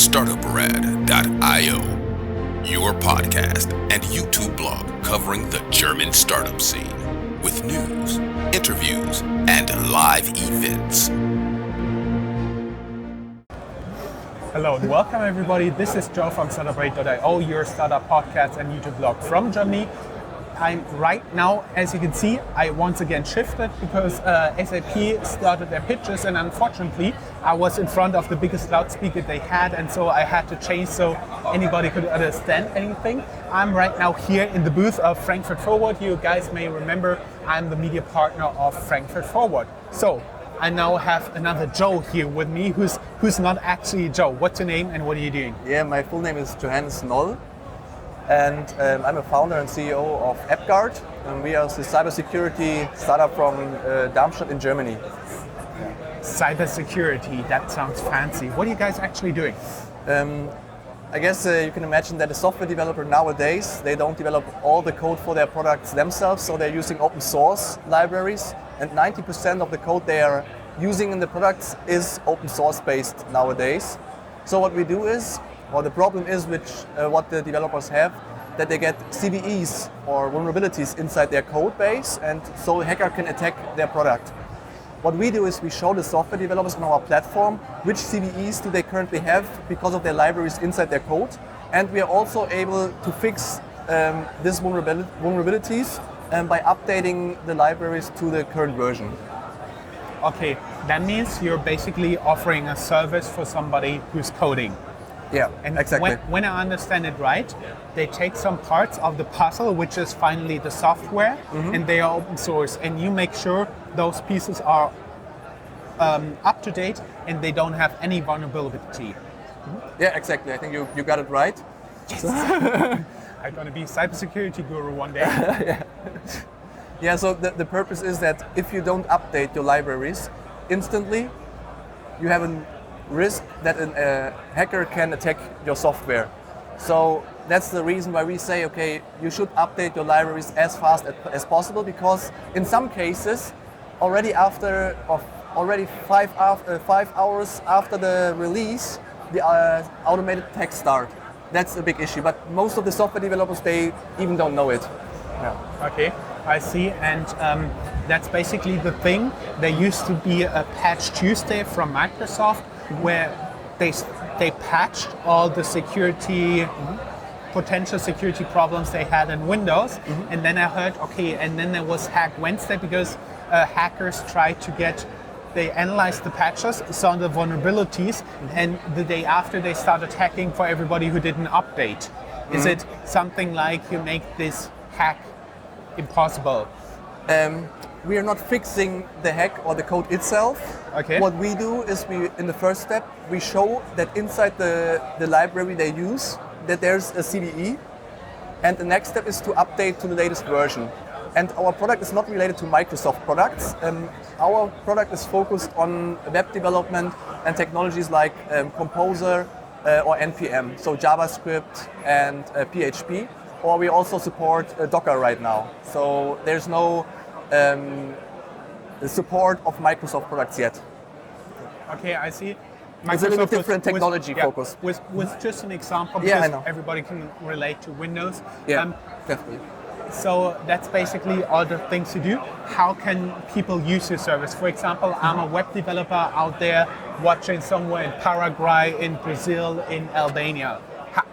Startuprad.io, your podcast and YouTube blog covering the German startup scene with news, interviews, and live events. Hello and welcome everybody. This is Joe from Startuprad.io, your startup podcast and YouTube blog from Germany. I'm right now, as you can see, I once again shifted because SAP started their pitches, and unfortunately I was in front of the biggest loudspeaker they had, and so I had to change so anybody could understand anything. I'm right now here in the booth of Frankfurt Forward. You guys may remember I'm the media partner of Frankfurt Forward. So I now have another Joe here with me who's not actually Joe. What's your name and what are you doing? Yeah, my full name is Johannes Noll, and I'm a founder and CEO of AppGuard, and we are the cybersecurity startup from Darmstadt in Germany. Cybersecurity, that sounds fancy. What are you guys actually doing? I guess you can imagine that a software developer nowadays, they don't develop all the code for their products themselves, so they're using open source libraries, and 90% of the code they are using in the products is open source based nowadays. So what we do is, or the problem is what the developers have, that they get CVEs or vulnerabilities inside their code base, and so a hacker can attack their product. What we do is we show the software developers on our platform which CVEs do they currently have because of their libraries inside their code, and we are also able to fix these vulnerabilities by updating the libraries to the current version. Okay, that means you're basically offering a service for somebody who's coding. Yeah, and exactly. When I understand it right, they take some parts of the puzzle, which is finally the software, and they are open source, and you make sure those pieces are up to date and they don't have any vulnerability. Yeah, exactly. I think you got it right. Yes. I'm going to be a cybersecurity guru one day. Yeah, so the purpose is that if you don't update your libraries instantly, you have a risk that a hacker can attack your software. So that's the reason why we say, okay, you should update your libraries as fast as possible, because in some cases, already 5 hours after the release, the automated attacks start. That's a big issue, but most of the software developers, they even don't know it. Yeah. Okay, I see, and that's basically the thing. There used to be a Patch Tuesday from Microsoft where they patched all the security, potential security problems they had in Windows, and then I heard, okay, and then there was Hack Wednesday because hackers tried to they analyzed the patches, saw the vulnerabilities, and the day after they started hacking for everybody who didn't update. Is it something like you make this hack impossible? We are not fixing the hack or the code itself. Okay. What we do is in the first step, we show that inside the library they use, that there's a CVE, and the next step is to update to the latest version. And our product is not related to Microsoft products. Our product is focused on web development and technologies like Composer or NPM, so JavaScript and PHP, or we also support Docker right now. So there's no support of Microsoft products yet. Okay, I see. It's a little different technology focus. With just an example, because everybody can relate to Windows. Yeah, definitely. So that's basically all the things you do. How can people use your service? For example, I'm a web developer out there watching somewhere in Paraguay, in Brazil, in Albania.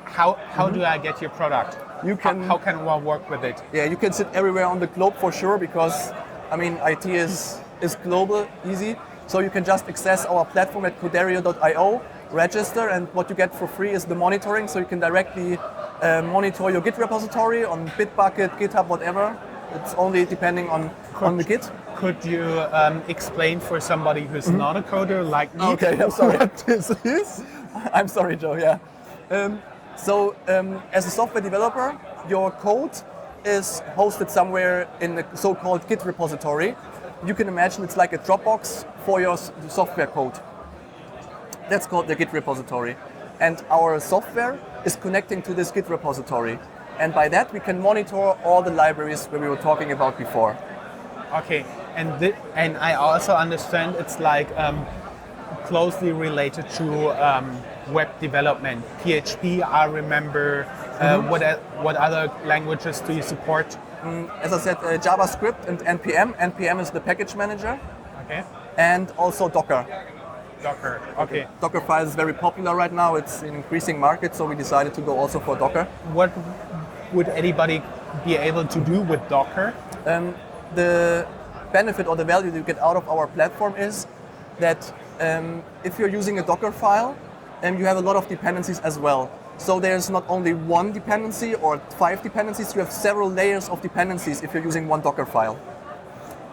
How do I get your product? How can one work with it? Yeah, you can sit everywhere on the globe for sure, because I mean IT is global, easy. So you can just access our platform at coderio.io, register, and what you get for free is the monitoring. So you can directly monitor your Git repository on Bitbucket, GitHub, whatever. It's only depending on the Git. Could you explain for somebody who's not a coder like me? Okay, I'm sorry. What this is? I'm sorry, Joe. Yeah. As a software developer, your code is hosted somewhere in the so-called Git repository. You can imagine it's like a Dropbox for your software code. That's called the Git repository. And our software is connecting to this Git repository. And by that, we can monitor all the libraries that we were talking about before. Okay, and I also understand it's like closely related to web development. PHP, I remember. What other languages do you support? As I said, JavaScript and NPM. NPM is the package manager. Okay. And also Docker. Docker, okay. Dockerfile is very popular right now. It's an increasing market, so we decided to go also for Docker. What would anybody be able to do with Docker? The benefit or the value that you get out of our platform is that if you're using a Docker file, you have a lot of dependencies as well. So there's not only one dependency or 5 dependencies, you have several layers of dependencies if you're using one Docker file.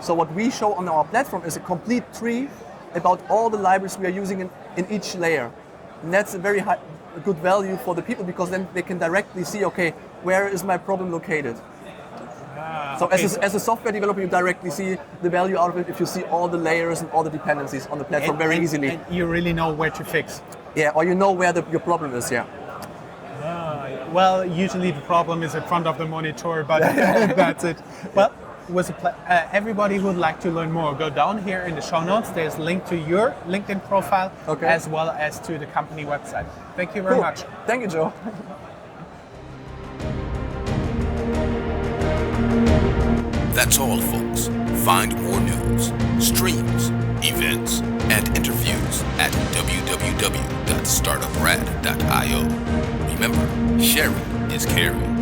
So what we show on our platform is a complete tree about all the libraries we are using in each layer. And that's a very good value for the people, because then they can directly see, okay, where is my problem located? So okay. as a software developer, you directly see the value out of it if you see all the layers and all the dependencies on the platform very easily. And you really know where to fix. Yeah, or you know where your problem is, yeah. Well, usually the problem is in front of the monitor, but that's it. Well, it was everybody who would like to learn more, go down here in the show notes. There's a link to your LinkedIn profile, as well as to the company website. Thank you very much. Thank you, Joe. That's all, folks. Find more news, streams, events, and interviews at www.startuprad.io. Remember, sharing is caring.